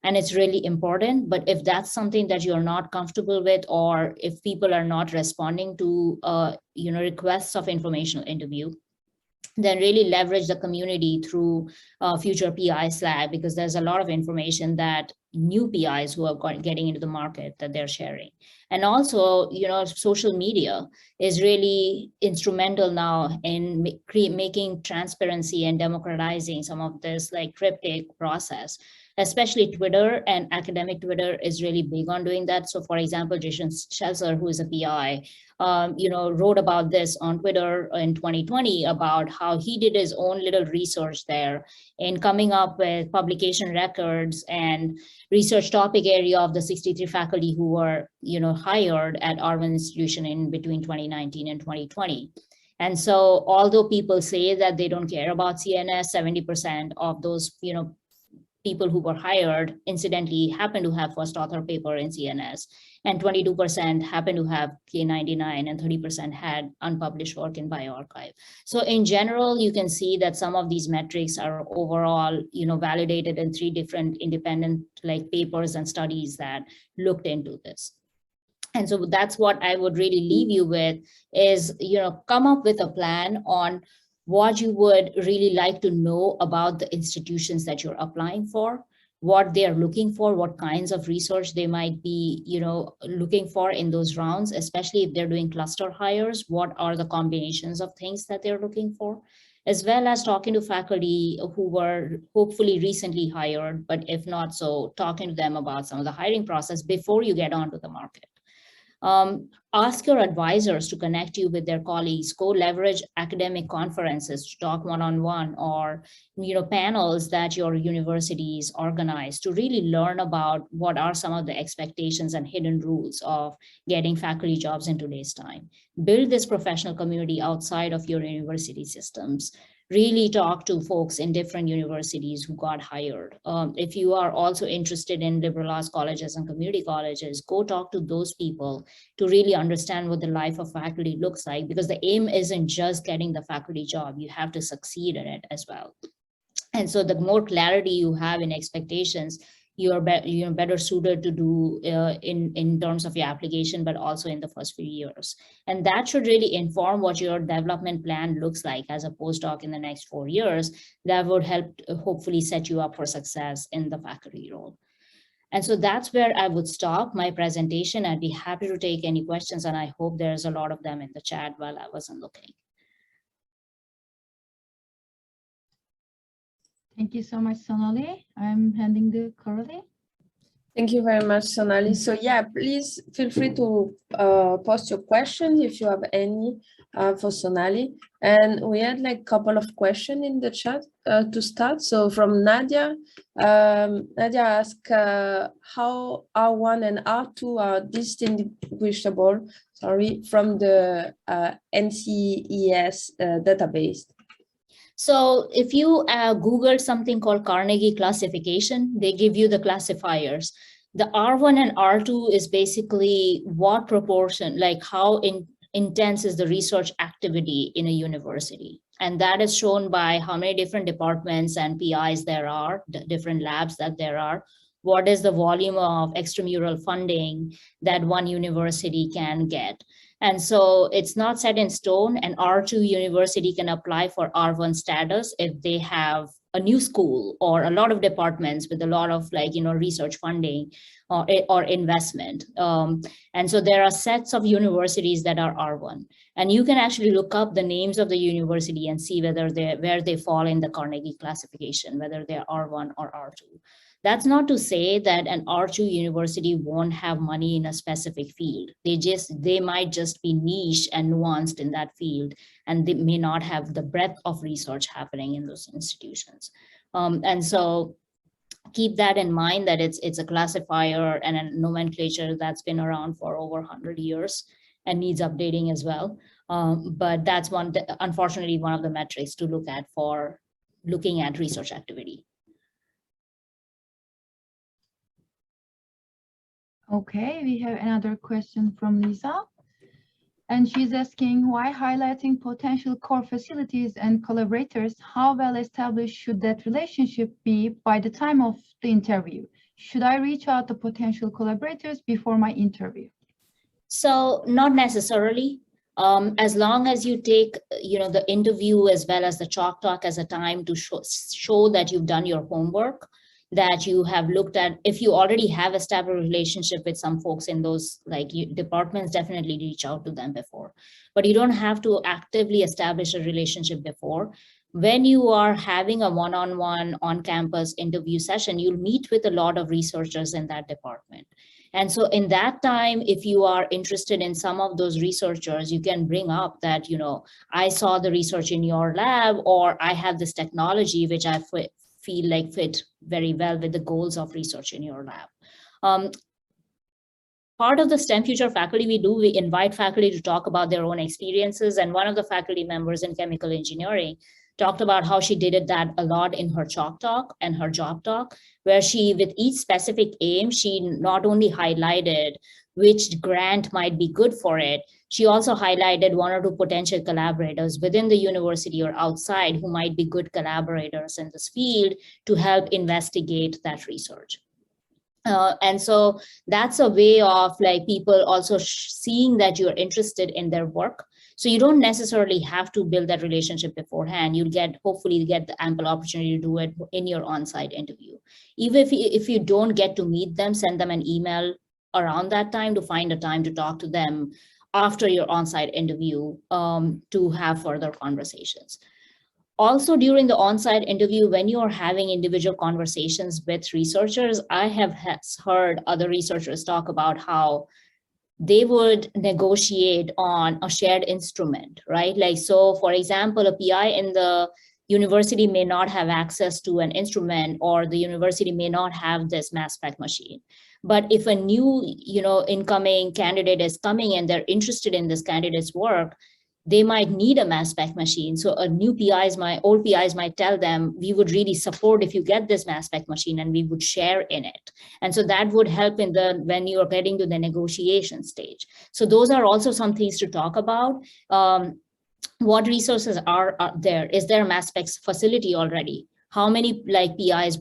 and it's really important. But if that's something that you're not comfortable with, or if people are not responding to requests of informational interview, then really leverage the community through future PI Slack, because there's a lot of information that new PIs who are getting into the market that they're sharing. And also, social media is really instrumental now in making transparency and democratizing some of this like cryptic process. Especially Twitter, and academic Twitter is really big on doing that. So for example, Jason Schesler, who is a PI, wrote about this on Twitter in 2020 about how he did his own little research there in coming up with publication records and research topic area of the 63 faculty who were, hired at our institution in between 2019 and 2020. And so although people say that they don't care about CNS, 70% of those, people who were hired incidentally happen to have first author paper in CNS, and 22% happen to have K99, and 30% had unpublished work in bioarchive. So in general, you can see that some of these metrics are overall, validated in 3 different independent papers and studies that looked into this. And so that's what I would really leave you with is, come up with a plan on what you would really like to know about the institutions that you're applying for, what they're looking for, what kinds of research they might be, looking for in those rounds, especially if they're doing cluster hires, what are the combinations of things that they're looking for, as well as talking to faculty who were hopefully recently hired, but if not so, talking to them about some of the hiring process before you get onto the market. Ask your advisors to connect you with their colleagues, go leverage academic conferences to talk one-on-one, or panels that your universities organize to really learn about what are some of the expectations and hidden rules of getting faculty jobs in today's time. Build this professional community outside of your university systems. Really talk to folks in different universities who got hired. If you are also interested in liberal arts colleges and community colleges, go talk to those people to really understand what the life of faculty looks like, because the aim isn't just getting the faculty job, you have to succeed in it as well. And so the more clarity you have in expectations, you're better suited to do in terms of your application, but also in the first few years. And that should really inform what your development plan looks like as a postdoc in the next 4 years. That would help hopefully set you up for success in the faculty role. And so that's where I would stop my presentation. I'd be happy to take any questions, and I hope there's a lot of them in the chat while I wasn't looking. Thank you so much, Sonali. I'm handing the Coralie. Thank you very much, Sonali. So yeah, please feel free to post your questions if you have any for Sonali. And we had like a couple of questions in the chat to start. So from Nadia, Nadia asked how R1 and R2 are distinguishable, from the NCES database. So if you Google something called Carnegie classification, they give you the classifiers. The R1 and R2 is basically what proportion, like how in intense is the research activity in a university. And that is shown by how many different departments and PIs there are, the different labs that there are. What is the volume of extramural funding that one university can get? And so it's not set in stone. An R2 university can apply for R1 status if they have a new school or a lot of departments with a lot of research funding or investment. And so there are sets of universities that are R1. And you can actually look up the names of the university and see where they fall in the Carnegie classification, whether they're R1 or R2. That's not to say that an R2 university won't have money in a specific field. They might just be niche and nuanced in that field, and they may not have the breadth of research happening in those institutions. And so keep that in mind, that it's a classifier and a nomenclature that's been around for over 100 years and needs updating as well. But that's unfortunately one of the metrics to look at for looking at research activity. Okay, we have another question from Lisa. And she's asking, why highlighting potential core facilities and collaborators? How well established should that relationship be by the time of the interview? Should I reach out to potential collaborators before my interview? So not necessarily. As long as you take the interview as well as the chalk talk as a time to show that you've done your homework, that you have looked at. If you already have established a relationship with some folks in those departments, definitely reach out to them before. But you don't have to actively establish a relationship before. When you are having a one-on-one on-campus interview session, you'll meet with a lot of researchers in that department. And so in that time, if you are interested in some of those researchers, you can bring up that, I saw the research in your lab, or I have this technology which I feel like fit very well with the goals of research in your lab. Part of the STEM Future faculty we invite faculty to talk about their own experiences. And one of the faculty members in chemical engineering talked about how she did that a lot in her chalk talk and her job talk, where she, with each specific aim, she not only highlighted which grant might be good for it, she also highlighted one or two potential collaborators within the university or outside who might be good collaborators in this field to help investigate that research. And so that's a way of people also seeing that you're interested in their work. So you don't necessarily have to build that relationship beforehand. You'll hopefully get the ample opportunity to do it in your on-site interview. Even if you don't get to meet them, send them an email around that time to find a time to talk to them after your on-site interview to have further conversations. Also, during the on-site interview, when you are having individual conversations with researchers, I have heard other researchers talk about how they would negotiate on a shared instrument, right? So for example, a PI in the university may not have access to an instrument, or the university may not have this mass spec machine. But if a new, incoming candidate is coming and they're interested in this candidate's work, they might need a mass spec machine. So old PIs might tell them, we would really support if you get this mass spec machine, and we would share in it. And so that would help when you're getting to the negotiation stage. So those are also some things to talk about. What resources are there? Is there a mass spec facility already? How many PIs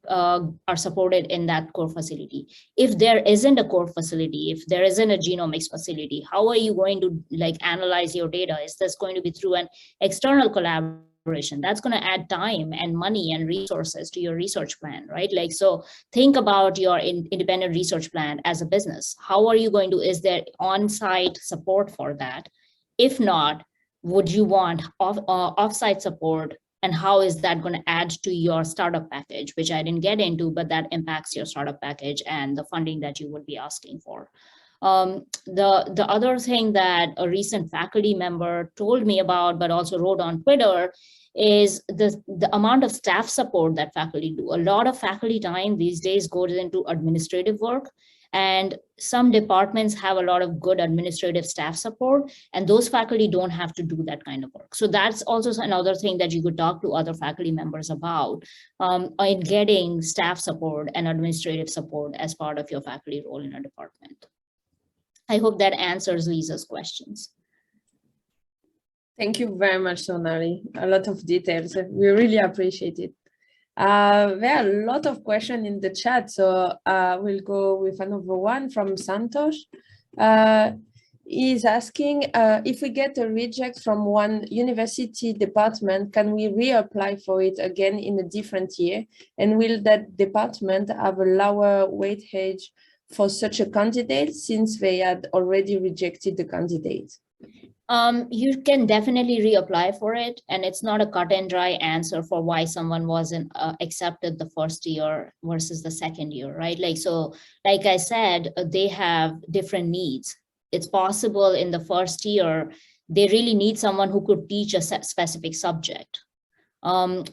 are supported in that core facility? If there isn't a core facility, if there isn't a genomics facility, how are you going to analyze your data? Is this going to be through an external collaboration? That's going to add time and money and resources to your research plan, right? So think about your independent research plan as a business. How are you going to, is there on-site support for that? If not, would you want off-site support? And how is that going to add to your startup package, which I didn't get into, but that impacts your startup package and the funding that you would be asking for. The other thing that a recent faculty member told me about, but also wrote on Twitter, is the amount of staff support that faculty do. A lot of faculty time these days goes into administrative work. And some departments have a lot of good administrative staff support, and those faculty don't have to do that kind of work. So that's also another thing that you could talk to other faculty members about in getting staff support and administrative support as part of your faculty role in a department. I hope that answers Lisa's questions. Thank you very much, Sonali. A lot of details. We really appreciate it. There are a lot of questions in the chat, so we'll go with another one from Santosh. He's asking if we get a reject from one university department, can we reapply for it again in a different year? And will that department have a lower weightage for such a candidate since they had already rejected the candidate? You can definitely reapply for it, and it's not a cut and dry answer for why someone wasn't accepted the first year versus the second year, right? Like I said, they have different needs. It's possible in the first year, they really need someone who could teach a specific subject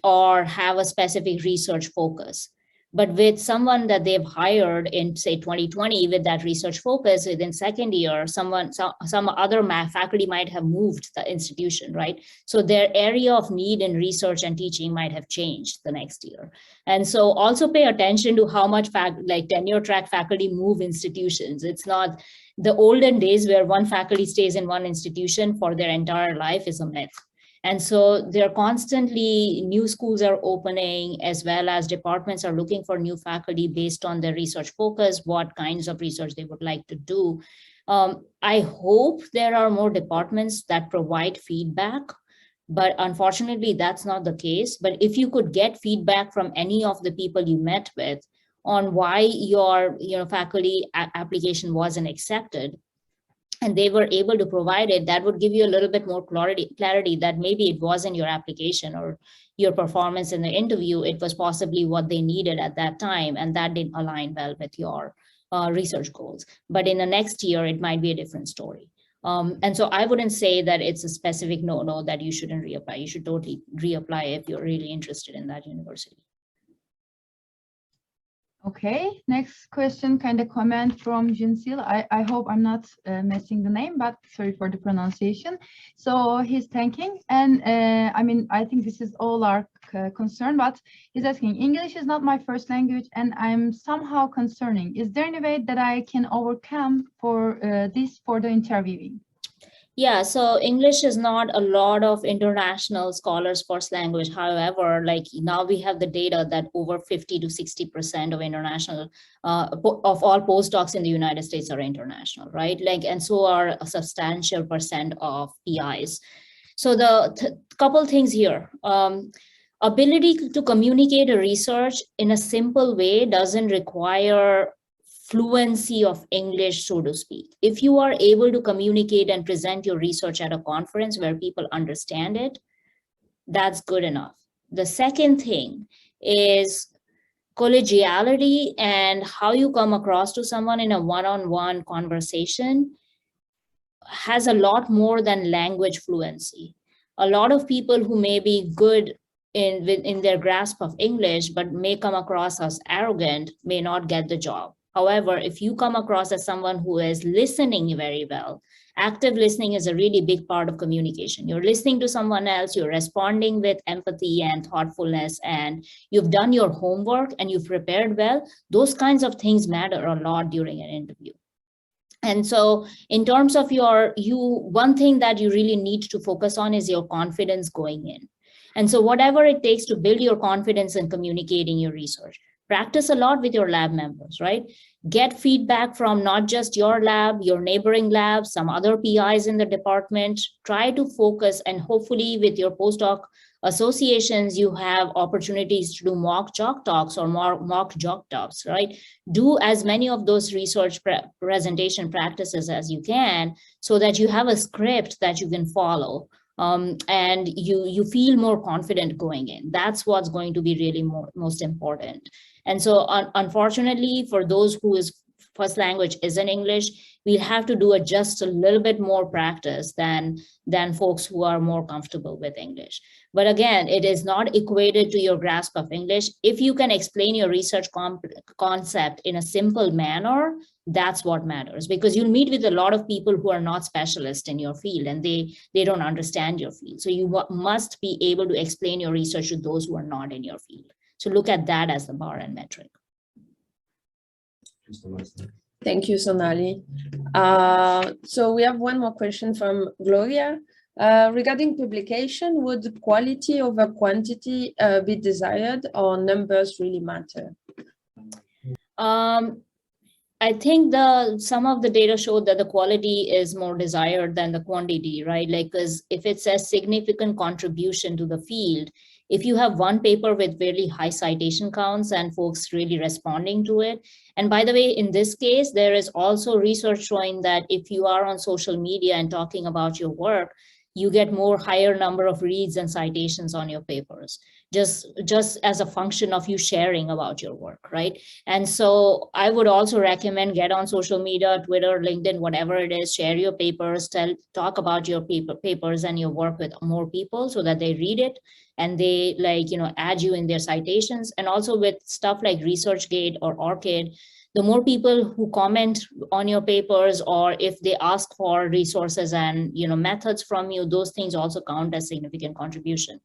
or have a specific research focus. But with someone that they've hired in, say, 2020 with that research focus, within second year, some other faculty might have moved the institution, right? So their area of need in research and teaching might have changed the next year. And so also pay attention to how much tenure track faculty move institutions. It's not the olden days where one faculty stays in one institution for their entire life is a myth. And so they're constantly, new schools are opening, as well as departments are looking for new faculty based on their research focus, what kinds of research they would like to do. I hope there are more departments that provide feedback, but unfortunately that's not the case. But if you could get feedback from any of the people you met with on why your faculty application wasn't accepted, and they were able to provide it, that would give you a little bit more clarity that maybe it wasn't your application or your performance in the interview, it was possibly what they needed at that time, and that didn't align well with your research goals. But in the next year, it might be a different story. And so I wouldn't say that it's a specific no that you shouldn't reapply. You should totally reapply if you're really interested in that university. Okay, next question, kind of comment from Jinsil. I hope I'm not messing the name, but sorry for the pronunciation. So he's thanking, and I mean, I think this is all our concern, but he's asking, English is not my first language and I'm somehow concerning. Is there any way that I can overcome for this for the interviewing? Yeah, so English is not a lot of international scholars' first language. However, like now we have the data that over 50 to 60% of international, of all postdocs in the United States are international, right? And so are a substantial percent of PIs. So the couple things here. Ability to communicate a research in a simple way doesn't require fluency of English, so to speak. If you are able to communicate and present your research at a conference where people understand it, that's good enough. The second thing is collegiality and how you come across to someone in a one-on-one conversation has a lot more than language fluency. A lot of people who may be good in their grasp of English, but may come across as arrogant, may not get the job. However, if you come across as someone who is listening very well, active listening is a really big part of communication. You're listening to someone else, you're responding with empathy and thoughtfulness, and you've done your homework and you've prepared well. Those kinds of things matter a lot during an interview. And so in terms of one thing that you really need to focus on is your confidence going in. And so whatever it takes to build your confidence in communicating your research, practice a lot with your lab members, right? Get feedback from not just your lab, your neighboring labs, some other PIs in the department. Try to focus, and hopefully with your postdoc associations, you have opportunities to do mock jock talks or mock jock talks, right? Do as many of those research presentation practices as you can so that you have a script that you can follow. And you feel more confident going in. That's what's going to be really most important. And so unfortunately, for those whose first language isn't English, we'll have to do just a little bit more practice than folks who are more comfortable with English. But again, it is not equated to your grasp of English. If you can explain your research concept in a simple manner, that's what matters, because you'll meet with a lot of people who are not specialists in your field and they don't understand your field. So you must be able to explain your research to those who are not in your field. So look at that as the bar and metric. Thank you, Sonali. So we have one more question from Gloria. Regarding publication, would quality over quantity be desired, or numbers really matter? I think some of the data showed that the quality is more desired than the quantity, right? Like, because if it says significant contribution to the field, if you have one paper with really high citation counts and folks really responding to it. And by the way, in this case, there is also research showing that if you are on social media and talking about your work, you get more higher number of reads and citations on your papers, just as a function of you sharing about your work, right? And so I would also recommend get on social media, Twitter, LinkedIn, whatever it is, share your papers, talk about your papers and your work with more people so that they read it and they add you in their citations. And also with stuff like ResearchGate or ORCID, the more people who comment on your papers, or if they ask for resources and methods from you, those things also count as significant contribution.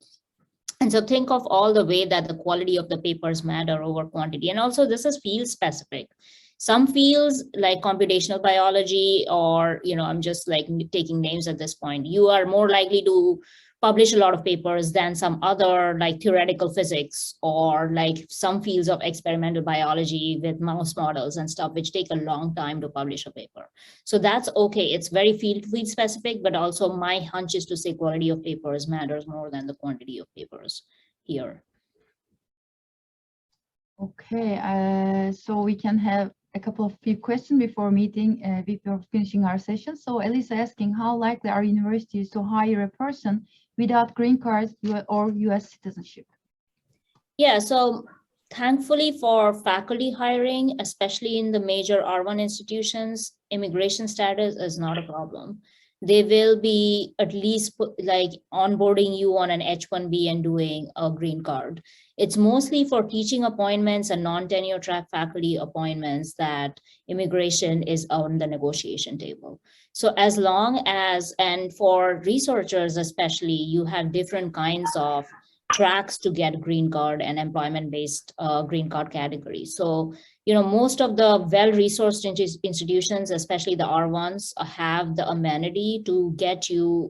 And so think of all the way that the quality of the papers matter over quantity. And also this is field specific. Some fields like computational biology, or, I'm just like taking names at this point, you are more likely to publish a lot of papers than some other like theoretical physics, or like some fields of experimental biology with mouse models and stuff, which take a long time to publish a paper. So that's okay. It's very field specific, but also my hunch is to say quality of papers matters more than the quantity of papers here. Okay, so we can have a couple of few questions before finishing our session. So Elisa asking, how likely are universities to hire a person without green card or US citizenship? Yeah, so thankfully for faculty hiring, especially in the major R1 institutions, immigration status is not a problem. They will be at least like onboarding you on an H-1B and doing a green card. It's mostly for teaching appointments and non-tenure track faculty appointments that immigration is on the negotiation table. So as long as, and for researchers especially, you have different kinds of tracks to get green card and employment-based green card categories. So, most of the well-resourced institutions, especially the R1s, have the amenity to get you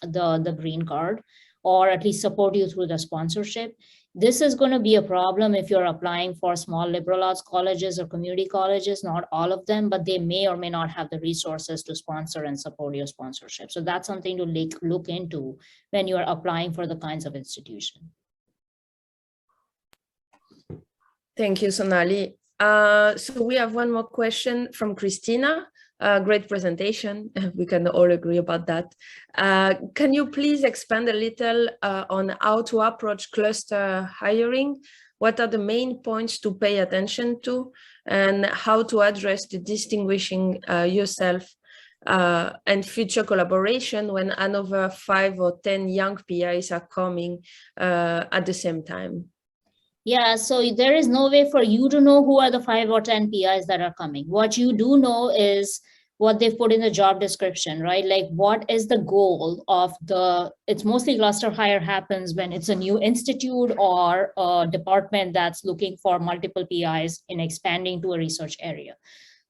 the green card, or at least support you through the sponsorship. This is going to be a problem if you're applying for small liberal arts colleges or community colleges, not all of them, but they may or may not have the resources to sponsor and support your sponsorship. So that's something to look into when you're applying for the kinds of institution. Thank you, Sonali. So we have one more question from Christina. Great presentation. We can all agree about that. Can you please expand a little on how to approach cluster hiring? What are the main points to pay attention to, and how to address the distinguishing yourself and future collaboration when another 5 or 10 young PIs are coming at the same time? Yeah, so there is no way for you to know who are the 5 or 10 PIs that are coming. What you do know is what they've put in the job description, right? Like, what is the goal of it's mostly cluster hire happens when it's a new institute or a department that's looking for multiple PIs in expanding to a research area.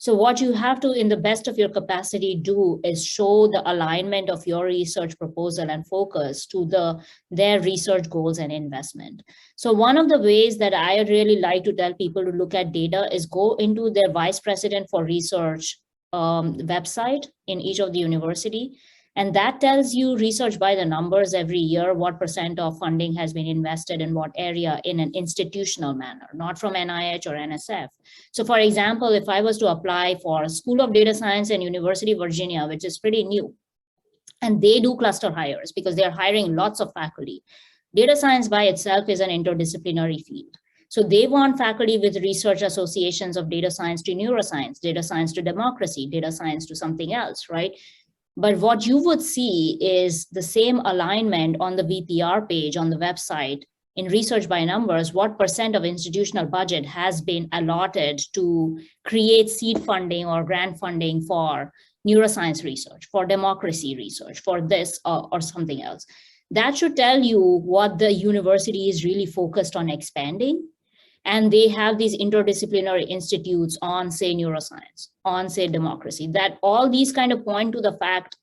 So what you have to, in the best of your capacity, do is show the alignment of your research proposal and focus to their research goals and investment. So one of the ways that I really like to tell people to look at data is go into their vice president for research website in each of the university. And that tells you research by the numbers every year, what % of funding has been invested in what area in an institutional manner, not from NIH or NSF. So for example, if I was to apply for School of Data Science and University of Virginia, which is pretty new, and they do cluster hires because they're hiring lots of faculty. Data science by itself is an interdisciplinary field. So they want faculty with research associations of data science to neuroscience, data science to democracy, data science to something else, right? But what you would see is the same alignment on the VPR page on the website in research by numbers, what % of institutional budget has been allotted to create seed funding or grant funding for neuroscience research, for democracy research, for this or something else. That should tell you what the university is really focused on expanding. And they have these interdisciplinary institutes on, say, neuroscience, on, say, democracy, that all these kind of point to the fact,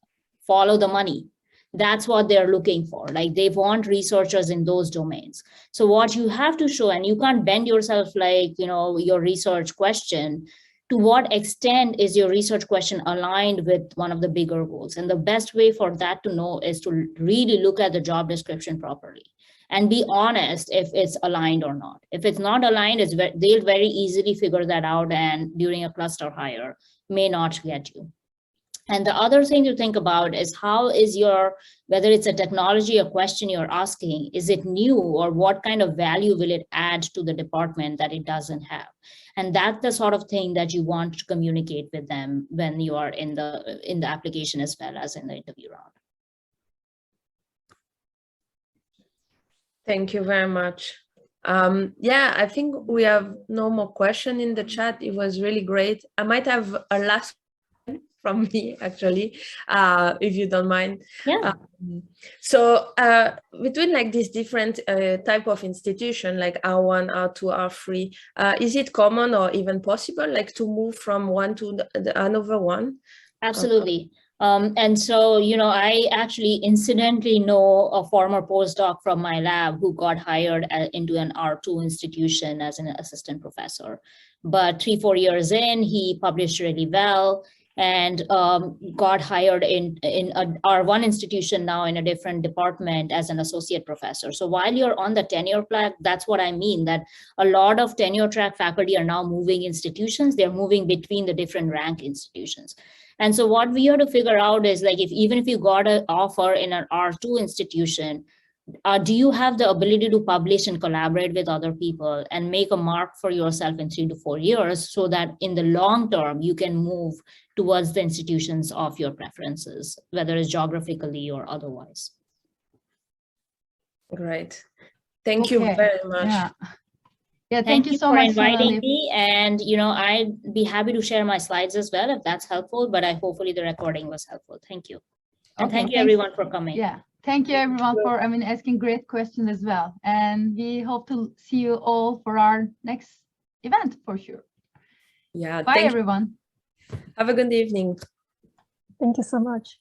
follow the money. That's what they're looking for. Like, they want researchers in those domains. So what you have to show, and you can't bend yourself like, you know, your research question, to what extent is your research question aligned with one of the bigger goals? And the best way for that to know is to really look at the job description properly and be honest if it's aligned or not. If it's not aligned, they'll very easily figure that out, and during a cluster hire may not get you. And the other thing to think about is how is whether it's a technology or question you're asking, is it new, or what kind of value will it add to the department that it doesn't have? And that's the sort of thing that you want to communicate with them when you are in the application as well as in the interview round. Thank you very much. Yeah, I think we have no more question in the chat. It was really great. I might have a last from me, actually, if you don't mind. Yeah. So between like these different type of institution, like R1, R2, R3, is it common or even possible like to move from one to another one? Absolutely. And so, you know, I actually incidentally know a former postdoc from my lab who got hired into an R2 institution as an assistant professor. But 3-4 years in, he published really well and got hired in a R1 institution now in a different department as an associate professor. So while you're on the tenure track, that's what I mean, that a lot of tenure track faculty are now moving institutions. They're moving between the different rank institutions. And so what we have to figure out is, like, even if you got an offer in an R2 institution, do you have the ability to publish and collaborate with other people and make a mark for yourself in 3 to 4 years, so that in the long term, you can move towards the institutions of your preferences, whether it's geographically or otherwise. Great. Thank you very much. Yeah, thank you so much for inviting me. And, you know, I'd be happy to share my slides as well if that's helpful, but hopefully the recording was helpful. Thank you. And thank you everyone for coming. Yeah, thank you everyone for asking great questions as well. And we hope to see you all for our next event for sure. Yeah. Bye everyone. Have a good evening. Thank you so much.